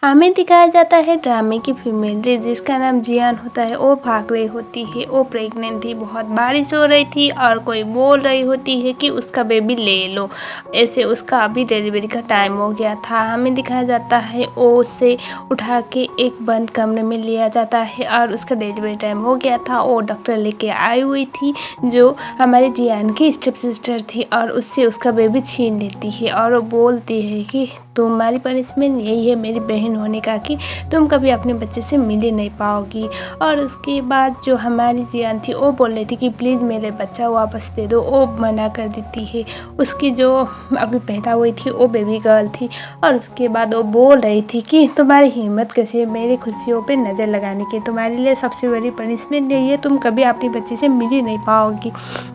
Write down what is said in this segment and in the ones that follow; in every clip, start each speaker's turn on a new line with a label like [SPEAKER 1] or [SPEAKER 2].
[SPEAKER 1] हमें दिखाया जाता है ड्रामे की फीमेल जिसका नाम जियान होता है। वो भाग रही होती है, वो प्रेग्नेंट थी, बहुत बारिश हो रही थी और कोई बोल रही होती है कि उसका बेबी ले लो। ऐसे उसका अभी डिलीवरी का टाइम हो गया था। हमें दिखाया जाता है वो उसे उठा के एक बंद कमरे में लिया जाता है और उसका डिलीवरी टाइम हो गया था। वो डॉक्टर लेके आई हुई थी जो हमारे जियान की स्टेप सिस्टर थी और उससे उसका बेबी छीन लेती है और वो बोलती है कि तुम्हारी पनिशमेंट यही है मेरी बहन होने का कि तुम कभी अपने बच्चे से मिल ही नहीं पाओगी। और उसके बाद जो हमारी जियान थी वो बोल रही थी कि प्लीज़ मेरे बच्चा वापस दे दो। वो मना कर देती है। उसकी जो अभी पैदा हुई थी वो बेबी गर्ल थी और उसके बाद वो बोल रही थी कि तुम्हारी हिम्मत कैसे मेरी खुशियों पे नज़र लगाने की, तुम्हारे लिए सबसे बड़ी पनिशमेंट यही है, तुम कभी अपनी बच्ची से मिल ही नहीं पाओगी।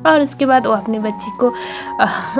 [SPEAKER 1] और उसके बाद वो अपनी बच्ची को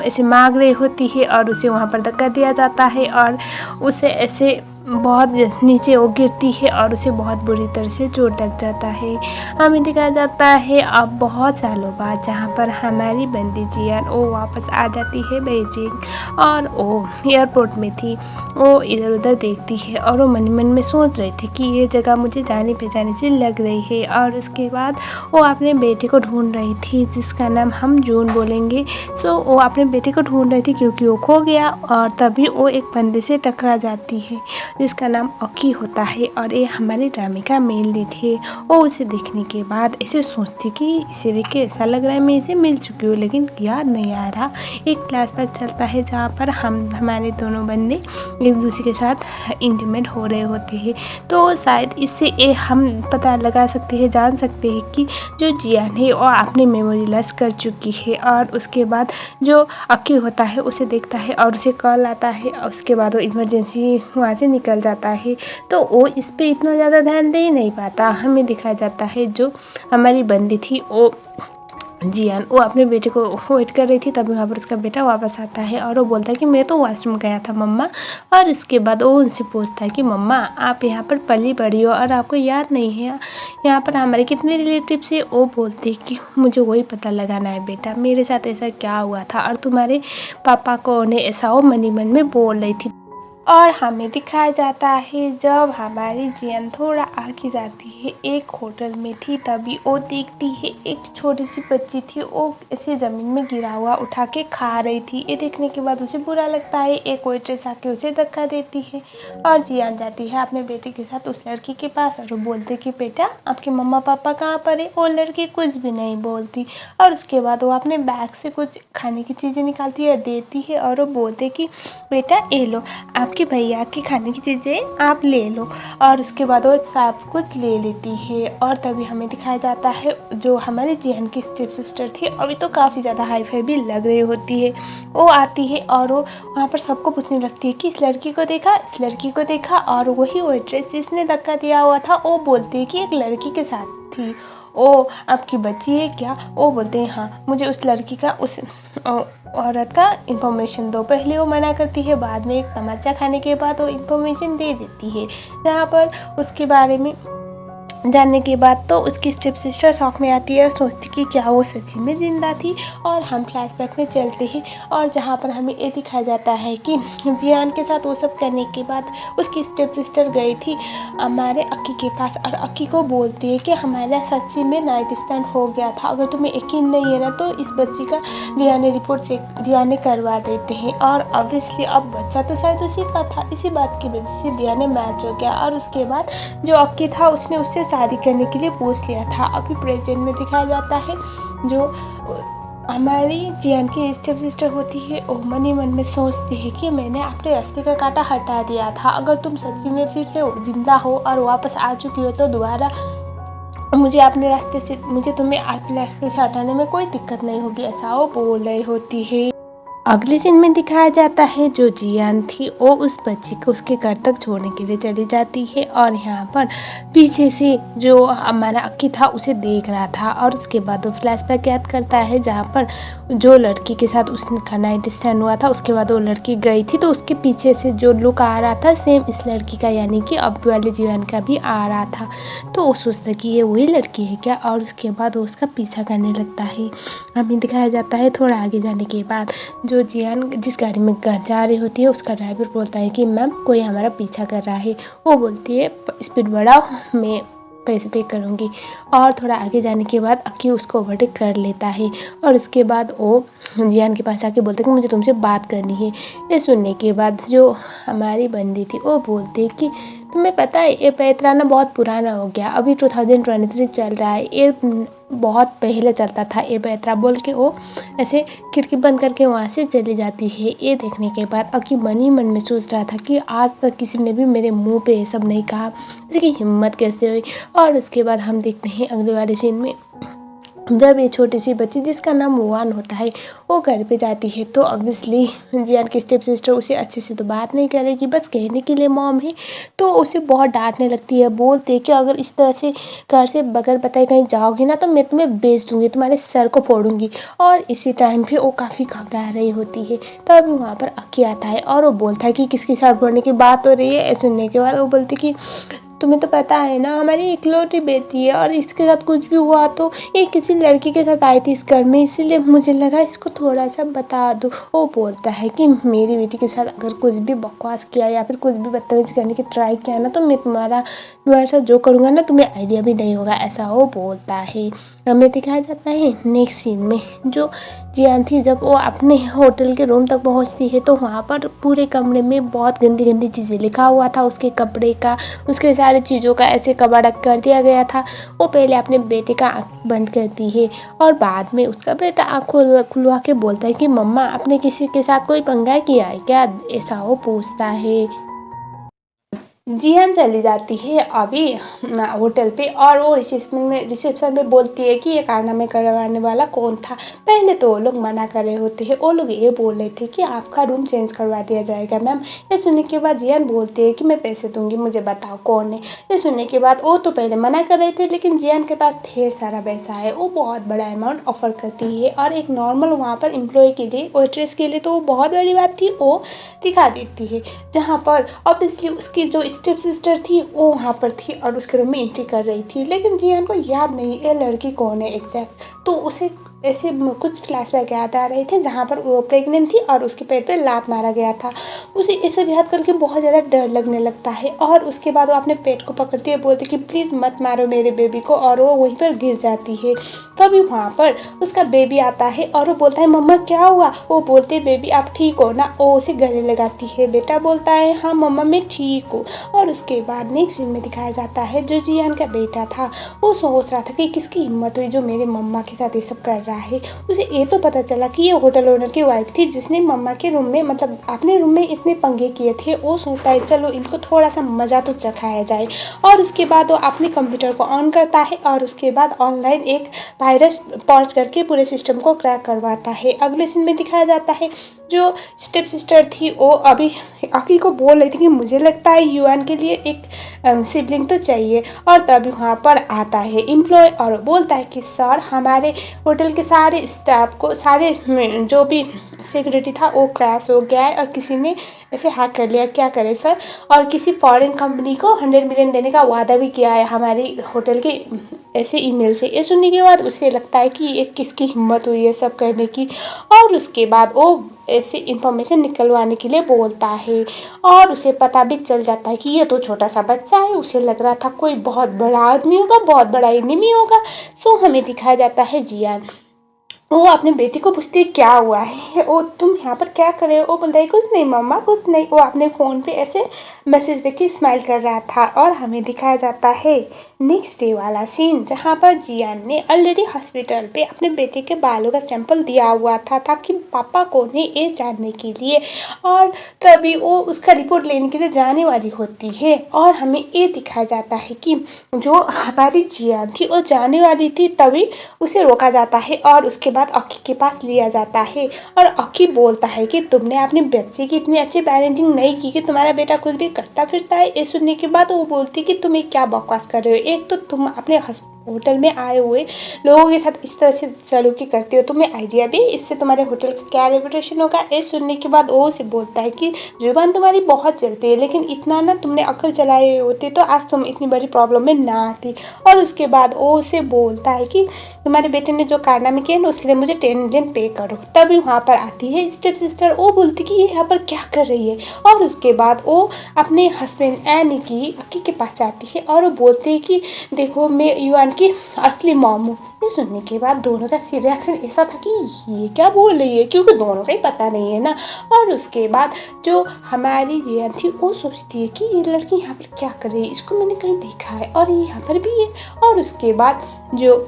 [SPEAKER 1] ऐसे मांग रही होती है और उसे वहाँ पर धक्का दिया जाता है और उसे ऐसे बहुत नीचे वो गिरती है और उसे बहुत बुरी तरह से चोट लग जाता है। हमें दिखाया जाता है अब बहुत सालों बाद जहाँ पर हमारी बंदी जियान वो वापस आ जाती है बीजिंग और वो एयरपोर्ट में थी। वो इधर उधर देखती है और वो मन मन में सोच रही थी कि ये जगह मुझे जाने पहचाने से लग रही है। और उसके बाद वो अपने बेटे को ढूंढ रही थी जिसका नाम हम जून बोलेंगे। तो वो अपने बेटे को ढूंढ रही थी क्योंकि वो खो गया और तभी वो एक बंदे से टकरा जाती है जिसका नाम अकी होता है और ये हमारे ड्रामे का मेन लीड है। वो उसे देखने के बाद ऐसे सोचती कि इसे देख के ऐसा लग रहा है मैं इसे मिल चुकी हूँ, लेकिन याद नहीं आ रहा। एक फ्लैशबैक चलता है जहाँ पर हमारे दोनों बंदे एक दूसरे के साथ इंटीमेट हो रहे होते हैं। तो शायद इससे हम पता लगा सकते हैं, जान सकते हैं कि जो जियान है वो अपनी मेमोरी लॉस कर चुकी है। और उसके बाद जो अकी होता है उसे देखता है और उसे कॉल आता है और उसके बाद वो इमरजेंसी वहाँ से निकल जाता है। तो वो इस पे इतना ज़्यादा ध्यान दे नहीं पाता। हमें दिखाया जाता है जो हमारी बंदी थी वो जियान वो अपने बेटे को वेट कर रही थी, तभी वहाँ पर उसका बेटा वापस आता है और वो बोलता है कि मैं तो वॉशरूम गया था मम्मा। और उसके बाद वो उनसे पूछता है कि मम्मा आप यहाँ पर पली बड़ी हो और आपको याद नहीं है यहाँ पर हमारे कितने रिलेटिव्स है। वो बोलते हैं कि मुझे वही पता लगाना है बेटा, मेरे साथ ऐसा क्या हुआ था और तुम्हारे पापा को उन्हें ऐसा वो मनी मन में बोल रही थी। और हमें दिखाया जाता है जब हमारी जियान थोड़ा आगे जाती है, एक होटल में थी, तभी वो देखती है एक छोटी सी बच्ची थी वो ऐसे ज़मीन में गिरा हुआ उठा के खा रही थी। ये देखने के बाद उसे बुरा लगता है। एक वेट्रेस आके उसे धक्का देती है और जियान जाती है अपने बेटे के साथ उस लड़की के पास और वो बोलते कि बेटा आपके मम्मा पापा कहाँ पर है। वो लड़की कुछ भी नहीं बोलती और उसके बाद वो अपने बैग से कुछ खाने की चीज़ें निकालती है, देती है और वो बोलते कि बेटा ये लो आपके भैया की खाने की चीज़ें आप ले लो। और उसके बाद वो सब कुछ ले लेती है। और तभी हमें दिखाया जाता है जो हमारी जियान की स्टेप सिस्टर थी, अभी तो काफ़ी ज़्यादा हाई फाई भी लग रही होती है, वो आती है और वो वहाँ पर सबको पूछने लगती है कि इस लड़की को देखा, इस लड़की को देखा। और वही वेट्रेस जिसने धक्का दिया हुआ था वो बोलती है कि एक लड़की के साथ थी, ओ आपकी बच्ची है क्या। वो बोलते हैं हाँ मुझे उस लड़की का उस औरत का इन्फॉर्मेशन दो। पहले वो मना करती है, बाद में एक तमाचा खाने के बाद वो इन्फॉर्मेशन दे देती है। जहाँ पर उसके बारे में जानने के बाद तो उसकी स्टेप सिस्टर शौक में आती है और सोचती कि क्या वो सच्ची में ज़िंदा थी। और हम फ्लैशबैक में चलते हैं और जहाँ पर हमें ये दिखाया जाता है कि जियान के साथ वो सब करने के बाद उसकी स्टेप सिस्टर गई थी हमारे अक्की के पास और अक्की को बोलती है कि हमारा सच्ची में नाइट स्टैंड हो गया था, अगर तुम्हें यकीन नहीं है ना तो इस बच्ची का डीएनए रिपोर्ट चेक डीएनए करवा देते हैं। और ऑब्वियसली अब बच्चा तो शायद उसी का था, इसी बात की वजह से डीएनए मैच हो गया। और उसके बाद जो अक्की था उसने उससे शादी करने के लिए पूछ लिया था। अभी प्रेजेंट में दिखाया जाता है जो हमारी जियान की स्टेप सिस्टर होती है वो मन ही मन में सोचती है कि मैंने अपने रास्ते का कांटा हटा दिया था, अगर तुम सच्ची में फिर से जिंदा हो और वापस आ चुकी हो तो दोबारा मुझे तुम्हें अपने रास्ते से हटाने में कोई दिक्कत नहीं होगी, ऐसा वो बोल रही होती है। अगले सीन में दिखाया जाता है जो जियान थी वो उस बच्ची को उसके घर तक छोड़ने के लिए चली जाती है और यहाँ पर पीछे से जो हमारा अक्की था उसे देख रहा था। और उसके बाद वो फ्लैशबैक याद करता है जहाँ पर जो लड़की के साथ उसका नाइट स्टैंड हुआ था, उसके बाद वो लड़की गई थी तो उसके पीछे से जो लुक आ रहा था सेम इस लड़की का, यानी कि अब वाले जियान का भी आ रहा था। तो वो सोचता कि ये वही लड़की है क्या, और उसके बाद वो उसका पीछा करने लगता है। हमें दिखाया जाता है थोड़ा आगे जाने के बाद जो जियान जिस गाड़ी में जा रही होती है उसका ड्राइवर बोलता है कि मैम कोई हमारा पीछा कर रहा है। वो बोलती है स्पीड बढ़ाओ, मैं पैसे पे करूँगी। और थोड़ा आगे जाने के बाद अक्की उसको ओवरटेक कर लेता है और उसके बाद वो जियान के पास आके बोलता है कि मुझे तुमसे बात करनी है। ये सुनने के बाद जो हमारी बंदी थी वो बोलती है कि तुम्हें पता है ये पैतरा ना बहुत पुराना हो गया, अभी 2023 चल रहा है, ये बहुत पहले चलता था ये पैतरा, बोल के वो ऐसे खिड़की बंद करके वहाँ से चली जाती है। ये देखने के बाद अक्की मन ही मन में सोच रहा था कि आज तक किसी ने भी मेरे मुंह पे ये सब नहीं कहा, इसकी हिम्मत कैसे हुई। और उसके बाद हम देखते हैं अगले वाले सीन में जब ये छोटी सी बच्ची जिसका नाम वान होता है वो घर पे जाती है तो ऑब्वियसली जियान की स्टेप सिस्टर उसे अच्छे से तो बात नहीं करेगी, बस कहने के लिए मॉम है, तो उसे बहुत डांटने लगती है। बोलते कि अगर इस तरह से घर से बगैर बताए कहीं जाओगी ना तो मैं तुम्हें बेच दूंगी, तुम्हारे सर को फोड़ूंगी। और इसी टाइम पे वो काफ़ी घबरा रही होती है। तब वहाँ पर अक्की आता है और वो बोलता है कि किसके साथ फोड़ने की बात हो रही है। सुनने के बाद वो बोलती कि तुम्हें तो पता है ना हमारी इकलौती बेटी है और इसके साथ कुछ भी हुआ तो ये किसी लड़की के साथ आई थी इस घर में, इसीलिए मुझे लगा इसको थोड़ा सा बता दो। वो बोलता है कि मेरी बेटी के साथ अगर कुछ भी बकवास किया या फिर कुछ भी बदतमीजी करने की ट्राई किया ना तो मैं तुम्हारे साथ जो करूँगा ना तुम्हें आइडिया भी नहीं होगा, ऐसा वो बोलता है। हमें दिखाया जाता है नेक्स्ट सीन में जो जियान थी जब वो अपने होटल के रूम तक पहुंचती है तो वहाँ पर पूरे कमरे में बहुत गंदी गंदी चीज़ें लिखा हुआ था, उसके कपड़े का, उसके सारे चीज़ों का ऐसे कबाड़ा कर दिया गया था। वो पहले अपने बेटे का आँख बंद करती है और बाद में उसका बेटा आँख खुलवा के बोलता है कि मम्मा आपने किसी के साथ कोई पंगा किया है क्या, ऐसा वो पूछता है। जियान चली जाती है अभी होटल पे और वो रिसेप्शन में बोलती है कि ये कारनामे करवाने वाला कौन था। पहले तो वो लोग मना कर रहे होते हैं, वो लोग ये बोल रहे थे कि आपका रूम चेंज करवा दिया जाएगा मैम। ये सुनने के बाद जियान बोलती है कि मैं पैसे दूंगी, मुझे बताओ कौन है। ये सुनने के बाद वो तो पहले मना कर रहे थे लेकिन जियान के पास ढेर सारा पैसा है, वो बहुत बड़ा अमाउंट ऑफर करती है और एक नॉर्मल वहाँ पर एम्प्लॉय के लिए, वेट्रेस के लिए तो वो बहुत बड़ी बात थी, वो दिखा देती है। जहाँ पर ऑब्वियसली उसकी जो स्टेप सिस्टर थी वो वहाँ पर थी और उसके रूम में एंट्री कर रही थी, लेकिन जियान को याद नहीं ये लड़की कौन है एग्जैक्ट। तो उसे ऐसे कुछ फ्लैशबैक याद आ रहे थे जहाँ पर वो प्रेग्नेंट थी और उसके पेट पे लात मारा गया था। उसे ये सब याद करके बहुत ज़्यादा डर लगने लगता है और उसके बाद वो अपने पेट को पकड़ती है, बोलती कि प्लीज़ मत मारो मेरे बेबी को, और वो वहीं पर गिर जाती है। तभी वहाँ पर उसका बेबी आता है और वो बोलता है मम्मा क्या हुआ। वो बोलते बेबी आप ठीक हो ना। वो उसे गले लगाती है। बेटा बोलता है हाँ मम्मा मैं ठीक हूँ। और उसके बाद नेक्स्ट सीन में दिखाया जाता है जो जियान का बेटा था वो सोच रहा था कि किसकी हिम्मत हुई जो मेरे मम्मा के साथ ये सब कर रहा है। उसे ये तो पता चला कि ये होटल ओनर की वाइफ थी जिसने मम्मा के रूम में मतलब अपने रूम में इतने पंगे किए थे। वो सोचता है चलो इनको थोड़ा सा मज़ा तो चखाया जाए और उसके बाद वो अपने कंप्यूटर को ऑन करता है और उसके बाद ऑनलाइन एक वायरस पॉज करके पूरे सिस्टम को क्रैक करवाता है। अगले सीन में दिखाया जाता है जो स्टेप सिस्टर थी वो अभी अक्की को बोल रही थी कि मुझे लगता है युआन के लिए एक सिबलिंग तो चाहिए। और तभी वहाँ पर आता है एम्प्लॉय और बोलता है कि सर हमारे होटल के सारे स्टाफ को सारे जो भी सिक्योरिटी था वो क्रैश हो गया है और किसी ने ऐसे हैक कर लिया, क्या करे सर। और किसी फॉरेन कंपनी को 100 मिलियन देने का वादा भी किया है हमारी होटल के ऐसे ईमेल से। ये सुनने के बाद उसे लगता है कि ये किसकी हिम्मत हुई है सब करने की। और उसके बाद वो ऐसे इन्फॉर्मेशन निकलवाने के लिए बोलता है और उसे पता भी चल जाता है कि ये तो छोटा सा बच्चा है। उसे लग रहा था कोई बहुत बड़ा आदमी होगा, बहुत बड़ा एनिमी होगा। सो हमें दिखाया जाता है जियान वो अपने बेटी को पूछती है क्या हुआ है, वो तुम यहाँ पर क्या कर रहे हो। वो बोलता है कुछ नहीं मम्मा कुछ नहीं। वो अपने फ़ोन पे ऐसे मैसेज देख के स्माइल कर रहा था। और हमें दिखाया जाता है नेक्स्ट डे वाला सीन जहाँ पर जियान ने ऑलरेडी हॉस्पिटल पे अपने बेटे के बालों का सैंपल दिया हुआ था ताकि पापा कौन है ये जानने के लिए। और तभी वो उसका रिपोर्ट लेने के लिए जाने वाली होती है और हमें ये दिखाया जाता है कि जो हमारी जियान थी वो जाने वाली थी, तभी उसे रोका जाता है और उसके बाद अक्की के पास लिया जाता है। और अक्की बोलता है कि तुमने अपने बच्चे की इतनी अच्छी पेरेंटिंग नहीं की कि तुम्हारा बेटा कुछ भी करता फिरता है। ये सुनने के बाद वो बोलती कि तुम ये क्या बकवास कर रहे हो, एक तो तुम अपने होटल में आए हुए लोगों के साथ इस तरह से सलूकी करती हो, तुम्हें आइडिया भी इससे तुम्हारे होटल का क्या रेपुटेशन होगा। ये सुनने के बाद वो उसे बोलता है कि जुबान तुम्हारी बहुत चलती है, लेकिन इतना ना तुमने अक्ल चलाए होते तो आज तुम इतनी बड़ी प्रॉब्लम में ना आती। और उसके बाद वो उसे बोलता है कि तुम्हारे बेटे ने जो कारनामे किए ना उसके लिए मुझे 10 मिलियन पे करो। तभी वहाँ पर आती है स्टेप सिस्टर, वो बोलती कि ये यहाँ पर क्या कर रही है। और उसके बाद वो अपने हस्बैंड एनी की अक्की के पास जाती है और वो बोलते हैं कि देखो मैं युआन की असली मॉम हूँ। ये सुनने के बाद दोनों का रिएक्शन ऐसा था कि ये क्या बोल रही है, क्योंकि दोनों का ही पता नहीं है ना। और उसके बाद जो हमारी जियान थी वो सोचती है कि ये लड़की यहाँ पर क्या कर रही है, इसको मैंने कहीं देखा है और ये यहाँ पर भी है। और उसके बाद जो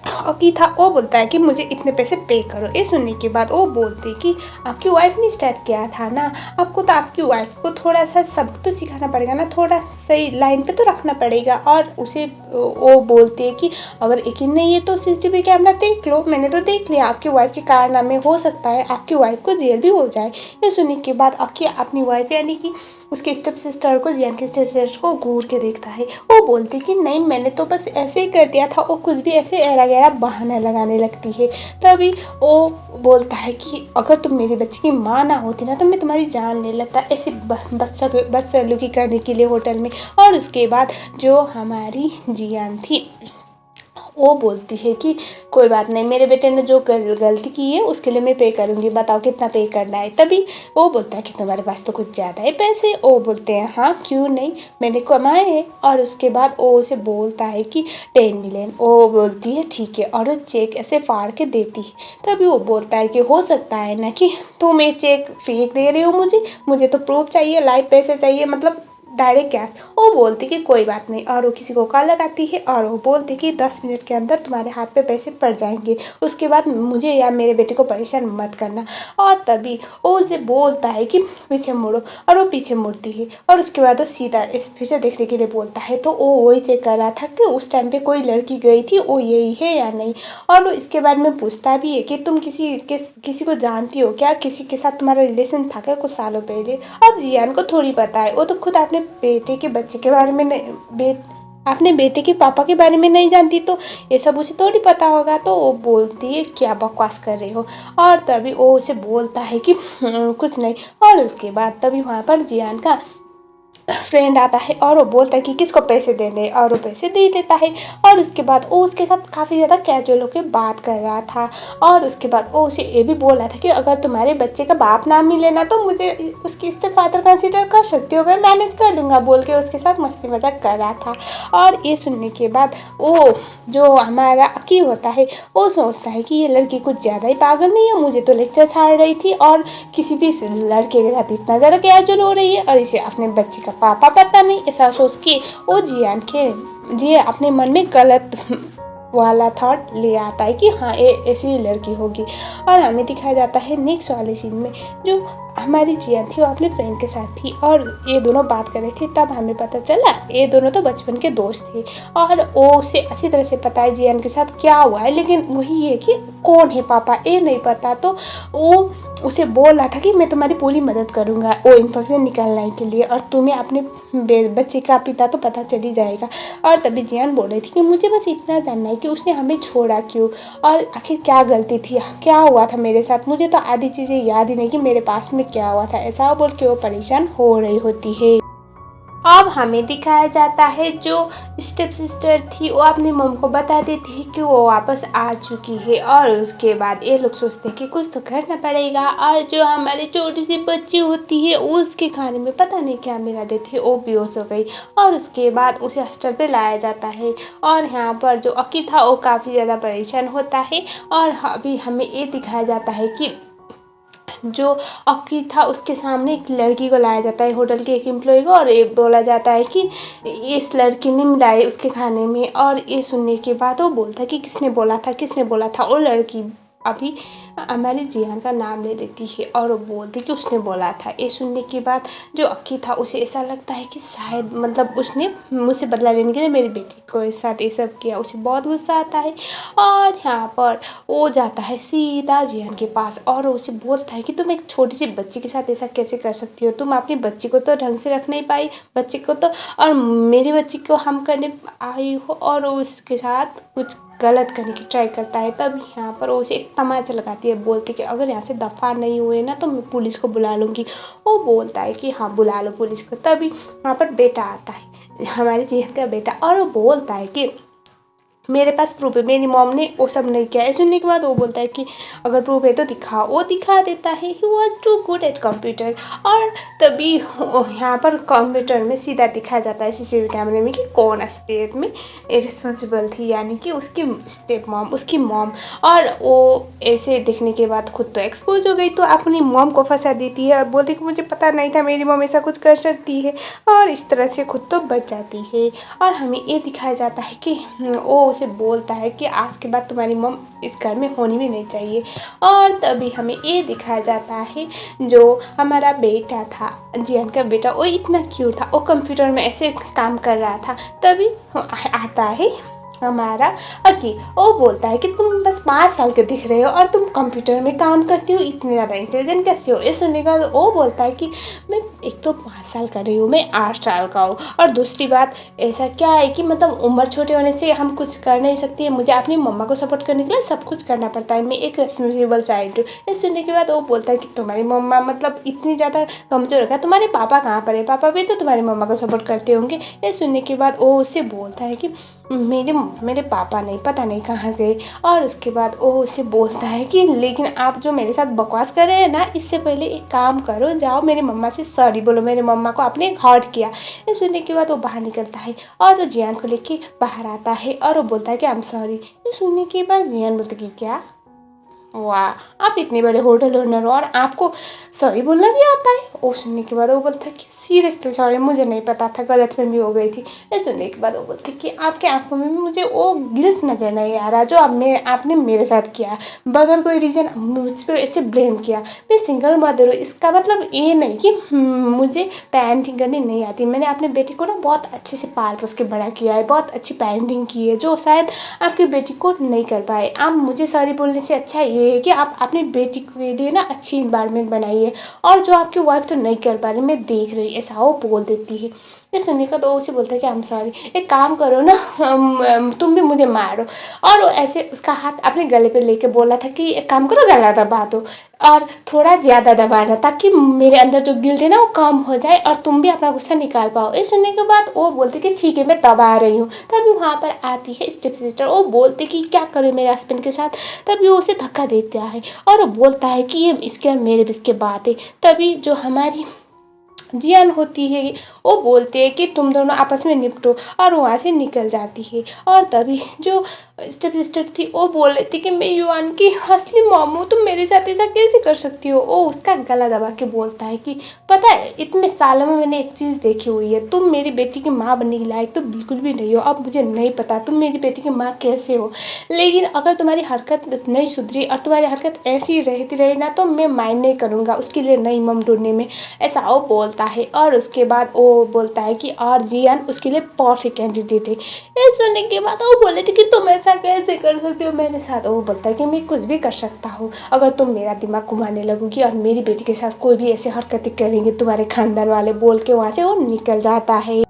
[SPEAKER 1] अकी था वो बोलता है कि मुझे इतने पैसे पे करो। ये सुनने के बाद वो बोलते कि आपकी वाइफ ने स्टार्ट किया था ना, आपको तो आपकी वाइफ को थोड़ा सा सबक तो सिखाना पड़ेगा ना, थोड़ा सही लाइन पे तो रखना पड़ेगा। और उसे वो बोलते हैं कि अगर यकीन नहीं है तो सीसीटीवी कैमरा देख लो, मैंने तो देख लिया, आपकी वाइफ के कारनामे हो सकता है आपकी वाइफ को जेल भी हो जाए। ये सुनने के बाद अकी अपनी वाइफ यानी कि उसके स्टेप सिस्टर को, जियान के स्टेप सिस्टर को घूर के देखता है। वो बोलती कि नहीं मैंने तो बस ऐसे ही कर दिया था। वो कुछ भी ऐसे ऐरा गैरा बहाना लगाने लगती है। तभी वो बोलता है कि अगर तुम मेरी बच्ची की माँ ना होती ना तो मैं तुम्हारी जान ले लेता, ऐसे बदसलूकी करने के लिए होटल में। और उसके बाद जो हमारी जियान थी वो बोलती है कि कोई बात नहीं, मेरे बेटे ने जो गलती की है उसके लिए मैं पे करूँगी, बताओ कितना पे करना है। तभी वो बोलता है कि तुम्हारे पास तो कुछ ज़्यादा है पैसे। वो बोलते हैं हाँ क्यों नहीं, मैंने कमाए हैं। और उसके बाद वो उसे बोलता है कि 10 मिलियन। वो बोलती है ठीक है, और वो चेक ऐसे फाड़ के देती है। तभी वो बोलता है कि हो सकता है ना कि तुम ये चेक फेक दे रहे हो, मुझे तो प्रूफ चाहिए, लाइव पैसे चाहिए, मतलब डायरेक्ट कैश। वो बोलती कि कोई बात नहीं, और वो किसी को कॉल लगाती है और वो बोलती कि 10 मिनट के अंदर तुम्हारे हाथ पे पैसे पड़ जाएंगे, उसके बाद मुझे या मेरे बेटे को परेशान मत करना। और तभी वो उसे बोलता है कि पीछे मुड़ो, और वो पीछे मुड़ती है। और उसके बाद वो सीधा इस पीछे देखने के लिए बोलता है। तो वो वही चेक कर रहा था कि उस टाइम पे कोई लड़की गई थी, वो यही है या नहीं। और वो इसके बारे में पूछता भी है कि तुम किसी को जानती हो क्या, किसी के साथ तुम्हारा रिलेशन था क्या कुछ सालों पहले। अब जियान को थोड़ी पता है, वो तो खुद अपने बेटे के बच्चे के बारे में नहीं, अपने बेटे के पापा के बारे में नहीं जानती, तो ये सब उसे थोड़ी पता होगा। तो वो बोलती है क्या बकवास कर रहे हो। और तभी वो उसे बोलता है कि कुछ नहीं। और उसके बाद तभी वहाँ पर जियान का फ्रेंड आता है और वो बोलता है कि किसको पैसे देने, और वो पैसे दे देता है। और उसके बाद वो उसके साथ काफ़ी ज़्यादा कैजुअल होकर बात कर रहा था। और उसके बाद वो उसे ये भी बोल रहा था कि अगर तुम्हारे बच्चे का बाप ना मिले ना तो मुझे उसकी फादर कंसिडर कर सकती हो, मैं मैनेज कर लूँगा, बोल के उसके साथ मस्ती मजाक कर रहा था। और ये सुनने के बाद वो जो हमारा अकी होता है वो सोचता है कि ये लड़की कुछ ज़्यादा ही पागल नहीं है, मुझे तो लेक्चर छाड़ रही थी और किसी भी लड़के के साथ इतना ज़्यादा कैजुअल हो रही है, और इसे अपने बच्चे का पापा पता नहीं। ऐसा सोच के वो जियान अपने मन में गलत वाला थॉट ले आता है कि हाँ ये ऐसी ही लड़की होगी। और हमें दिखाया जाता है नेक्स्ट वाले सीन में जो हमारी जियान थी वो अपने फ्रेंड के साथ थी और ये दोनों बात कर रहे थे। तब हमें पता चला ये दोनों तो बचपन के दोस्त थे और वो उसे अच्छी तरह से पता है जियान के साथ क्या हुआ है, लेकिन वही है कि कौन है पापा ये नहीं पता। तो वो उसे बोल रहा था कि मैं तुम्हारी पूरी मदद करूँगा वो इन्फॉर्मेशन निकालने के लिए, और तुम्हें अपने बच्चे का पिता तो पता चल ही जाएगा। और तभी जियान बोल रही थी कि मुझे बस इतना जानना है कि उसने हमें छोड़ा क्यों, और आखिर क्या गलती थी, क्या हुआ था मेरे साथ, मुझे तो आधी चीज़ें याद ही नहीं कि मेरे पास में क्या हुआ था। ऐसा बोल के वो परेशान हो रही होती है। अब हमें दिखाया जाता है जो स्टेप सिस्टर थी वो अपनी मम को बता देती है कि वो वापस आ चुकी है, और उसके बाद ये लोग सोचते हैं कि कुछ तो करना पड़ेगा। और जो हमारी छोटी सी बच्ची होती है उसके खाने में पता नहीं क्या मिला देती है, वो बेहोश हो गई। और उसके बाद उसे हॉस्टल पे लाया जाता है, और यहाँ पर जो अकी था वो काफ़ी ज़्यादा परेशान होता है। और अभी हमें ये दिखाया जाता है कि जो अक्की था उसके सामने एक लड़की को लाया जाता है, होटल के एक एम्प्लॉय को, और ये बोला जाता है कि इस लड़की ने मिलाए उसके खाने में। और ये सुनने के बाद वो बोलता है कि किसने बोला था, वो लड़की अभी हमारी जियान का नाम ले लेती है और वो बोलती कि उसने बोला था। ये सुनने के बाद जो अक्की था उसे ऐसा लगता है कि शायद मतलब उसने मुझसे बदला लेने के लिए मेरी बेटी को साथ ये सब किया। उसे बहुत गुस्सा आता है और यहाँ पर वो जाता है सीधा जियान के पास और उसे बोलता है कि तुम एक छोटी सी बच्ची के साथ ऐसा कैसे कर सकती हो। तुम अपनी बच्ची को तो ढंग से रख नहीं पाई, बच्ची को तो, और मेरी बच्ची को हम करने आई हो और उसके साथ कुछ गलत करने की ट्राई करता है। तब यहाँ पर वो उसे एक तमाचा लगाती है, बोलती कि अगर यहाँ से दफ़ा नहीं हुए ना तो मैं पुलिस को बुला लूँगी। वो बोलता है कि हाँ बुला लो पुलिस को। तभी वहाँ पर बेटा आता है, हमारे जिहन का बेटा, और वो बोलता है कि मेरे पास प्रूफ है, मेरी मॉम ने वो सब नहीं किया है। सुनने के बाद वो बोलता है कि अगर प्रूफ है तो दिखाओ। वो दिखा देता है। He was too good at computer. और तभी यहाँ पर कंप्यूटर में सीधा दिखाया जाता है सीसीटीवी कैमरे में कि कौन असलियत में रिस्पॉन्सिबल थी, यानी कि उसकी स्टेप मॉम, उसकी मॉम। और वो ऐसे देखने के बाद खुद तो एक्सपोज हो गई तो अपनी मॉम को फंसा देती है और बोलती कि मुझे पता नहीं था मेरी मॉम ऐसा कुछ कर सकती है, और इस तरह से खुद तो बच जाती है। और हमें ये दिखाया जाता है कि वो उसे बोलता है कि आज के बाद तुम्हारी मॉम इस घर में होनी भी नहीं चाहिए। और तभी हमें ये दिखाया जाता है जो हमारा बेटा था, जियान का बेटा, वो इतना क्यूट था, वो कंप्यूटर में ऐसे काम कर रहा था। तभी आता है हमारा अकी। वो बोलता है कि तुम बस 5 साल के दिख रहे हो और तुम कंप्यूटर में काम करती हो, इतने ज़्यादा इंटेलिजेंट कैसे हो। ये सुनने का वो बोलता है कि मैं एक तो 5 साल कर रही हूँ, मैं 8 साल का हूँ, और दूसरी बात ऐसा क्या है कि मतलब उम्र छोटे होने से हम कुछ कर नहीं सकती है, मुझे अपनी मम्मा को सपोर्ट करने के लिए सब कुछ करना पड़ता है, मैं एक रिस्पॉन्सिबल चाइल्ड हूँ। ये सुनने के बाद वो बोलता है कि तुम्हारी मम्मा मतलब इतनी ज़्यादा कमज़ोर है, तुम्हारे पापा कहाँ पर है, पापा भी तो तुम्हारी मम्मा को सपोर्ट करते होंगे। ये सुनने के बाद वो उससे बोलता है कि मेरे पापा नहीं, पता नहीं कहाँ गए। और उसके बाद वो उसे बोलता है कि लेकिन आप जो मेरे साथ बकवास कर रहे हैं ना, इससे पहले एक काम करो, जाओ मेरी मम्मा से सॉरी बोलो, मेरे मम्मा को आपने हर्ट किया। ये सुनने के बाद वो बाहर निकलता है और वो जियान को लेके बाहर आता है और वो बोलता है कि आई एम सॉरी। ये सुनने के बाद जियान बोलता है कि क्या, वाह आप इतने बड़े होटल ओनर हो और आपको सॉरी बोलना भी आता है। वो सुनने के बाद वो बोलता है कि सीरियसली सॉरी, मुझे नहीं पता था, गलतफहमी हो गई थी। ये सुनने के बाद वो बोलते हैं कि आपके आंखों में मुझे वो गिल्ट नज़र नहीं आ रहा जो आपने मेरे साथ किया, बगैर कोई रीज़न मुझ पर ऐसे ब्लेम किया। मैं सिंगल मदर हूँ, इसका मतलब ये नहीं कि मुझे पेरेंटिंग करनी नहीं आती। मैंने अपने बेटे को ना बहुत अच्छे से पाल पोस के बड़ा किया है, बहुत अच्छी पेरेंटिंग की है जो शायद आपकी बेटी को नहीं कर पाए। आप मुझे सॉरी बोलने से अच्छा ये है कि आप अपनी बेटी के लिए ना अच्छी इन्वायरमेंट बनाइए, और जो आपकी वाइफ तो नहीं कर पा रही, मैं देख रही, ऐसा वो बोल देती है। ये सुनने का तो उसे बोलता है कि आई एम सॉरी, एक काम करो ना, तुम भी मुझे मारो। और वो ऐसे उसका हाथ अपने गले पे लेके बोला था कि एक काम करो, गला दबा दो, और थोड़ा ज़्यादा दबाना ताकि मेरे अंदर जो गिल्ट है ना वो कम हो जाए और तुम भी अपना गुस्सा निकाल पाओ। ये सुनने के बाद वो बोलती कि ठीक है मैं दबा रही हूँ। तभी वहाँ पर आती है स्टेप सिस्टर। वो बोलती कि क्या करूँ मेरे हस्बैंड के साथ। तभी वो उसे धक्का देता है और वो बोलता है कि ये इसके और मेरे बीच की बात है। तभी जो हमारी जियान होती है वो बोलते हैं कि तुम दोनों आपस में निपटो, और वहाँ से निकल जाती है। और तभी जो स्टेप सिस्टर थी वो बोल रही थी कि मैं युआन की असली मॉम हूँ, तुम मेरे साथ ऐसा कैसे कर सकती हो। वो उसका गला दबा के बोलता है कि पता है इतने सालों में मैंने एक चीज़ देखी हुई है, तुम मेरी बेटी की माँ बनने के लायक तो बिल्कुल भी नहीं हो। अब मुझे नहीं पता तुम मेरी बेटी की माँ कैसे हो, लेकिन अगर तुम्हारी हरकत नहीं सुधरी और तुम्हारी हरकत ऐसी रहती रही ना तो मैं माइंड नहीं करूँगा उसके लिए नई मॉम ढूंढने में, ऐसा वो बोलता है। और उसके बाद वो बोलता है कि और जियान उसके लिए परफेक्ट कैंडिडेट है। ये सुनने के बाद वो बोले थे कि तुम ऐसा कैसे कर सकते हो मेरे साथ। वो बोलता है कि मैं कुछ भी कर सकता हूँ अगर तुम मेरा दिमाग घुमाने लगोगी और मेरी बेटी के साथ कोई भी ऐसी हरकतें करेंगे तुम्हारे खानदान वाले, बोल के वहाँ से वो निकल जाता है।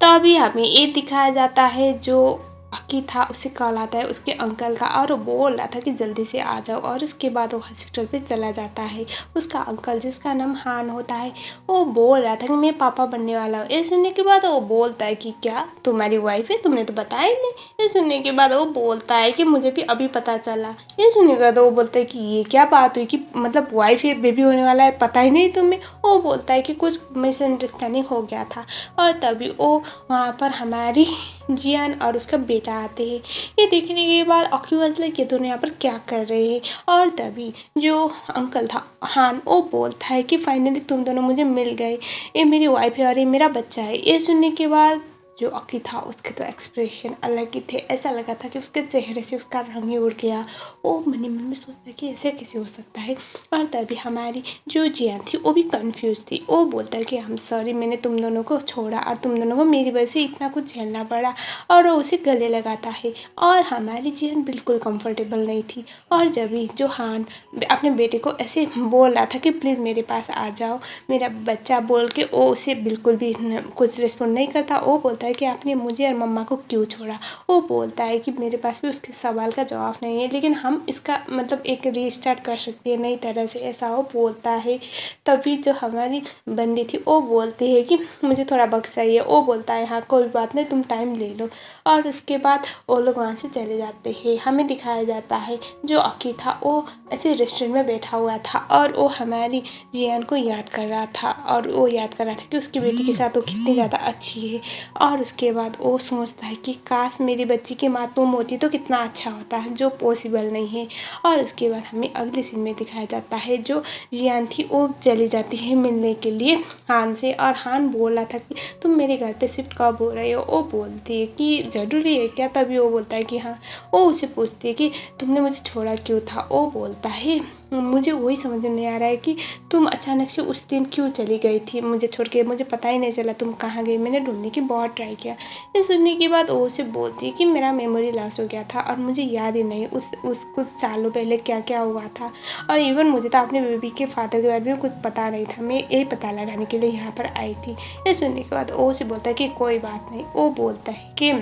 [SPEAKER 1] तभी हमें ये दिखाया जाता है जो अकी था उसे कॉल आता है उसके अंकल का, और वो बोल रहा था कि जल्दी से आ जाओ। और उसके बाद वो हॉस्पिटल पे चला जाता है। उसका अंकल जिसका नाम हान होता है वो बोल रहा था कि मैं पापा बनने वाला हूँ। ये सुनने के बाद वो बोलता है कि क्या तुम्हारी वाइफ है, तुमने तो बताया ही नहीं। ये सुनने के बाद वो बोलता है कि मुझे भी अभी पता चला। ये सुनने के बाद वो बोलता है कि ये क्या बात हुई कि मतलब वाइफ है, बेबी होने वाला है, पता ही नहीं तुम्हें। वो बोलता है कि कुछ मिसअंडरस्टैंडिंग हो गया था। और तभी वो वहाँ पर हमारी जियान और उसका बेटा आते हैं। ये देखने के बाद ऑक्यूज लाइक ये दोनों यहाँ पर क्या कर रहे हैं। और तभी जो अंकल था हान वो बोलता है कि फाइनली तुम दोनों मुझे मिल गए, ये मेरी वाइफ है और ये मेरा बच्चा है। ये सुनने के बाद जो अक्की था उसके तो एक्सप्रेशन अलग ही थे। ऐसा लगा था कि उसके चेहरे से उसका रंग ही उड़ गया। वो मन ही मन में सोचता कि ऐसे कैसे हो सकता है। और तभी हमारी जो जियान थी वो भी कंफ्यूज थी। वो बोलता है कि हम सॉरी, मैंने तुम दोनों को छोड़ा और तुम दोनों को मेरी वजह से इतना कुछ झेलना पड़ा। और वो उसे गले लगाता है और हमारी जियान बिल्कुल कंफर्टेबल नहीं थी। और जब भी जो हान अपने बेटे को ऐसे बोल रहा था कि प्लीज़ मेरे पास आ जाओ मेरा बच्चा, बोल के वो उसे बिल्कुल भी कुछ रिस्पॉन्ड नहीं करता। वो बोलता है कि आपने मुझे और मम्मा को क्यों छोड़ा। वो बोलता है कि मेरे पास भी उसके सवाल का जवाब नहीं है, लेकिन हम इसका मतलब एक रीस्टार्ट कर सकते हैं नई तरह से, ऐसा वो बोलता है। तभी जो हमारी बंदी थी वो बोलती है कि मुझे थोड़ा वक्त चाहिए। वो बोलता है हाँ कोई बात नहीं, तुम टाइम ले लो। और उसके बाद वो लोग वहाँ से चले जाते हैं। हमें दिखाया जाता है जो अक्की था वो ऐसे रेस्टोरेंट में बैठा हुआ था और वो हमारी जियान को याद कर रहा था। और वो याद कर रहा था कि उसकी बेटी के साथ वो कितनी ज़्यादा अच्छी है। और उसके बाद वो सोचता है कि काश मेरी बच्ची की माँ तुम होती तो कितना अच्छा होता है, जो पॉसिबल नहीं है। और उसके बाद हमें अगले सीन में दिखाया जाता है जो जियान थी वो चली जाती है मिलने के लिए हान से। और हान बोला था कि तुम मेरे घर पे शिफ्ट कब हो रहे हो। वो बोलती है कि ज़रूरी है क्या। तभी वो बोलता है कि हाँ। वो उसे पूछती है कि तुमने मुझे छोड़ा क्यों था। वो बोलता है मुझे वही समझ में नहीं आ रहा है कि तुम अचानक से उस दिन क्यों चली गई थी मुझे छोड़ के, मुझे पता ही नहीं चला तुम कहाँ गई, मैंने ढूंढने की बहुत ट्राई किया। ये सुनने के बाद वो उसे बोलती है कि मेरा मेमोरी लॉस हो गया था और मुझे याद ही नहीं उस कुछ सालों पहले क्या क्या हुआ था। और इवन मुझे तो अपने बेबी के फादर के बारे में कुछ पता नहीं था, मैं यही पता लगाने के लिए यहाँ पर आई थी। ये सुनने के बाद वो उसे बोलता है कि कोई बात नहीं। वो बोलता है कि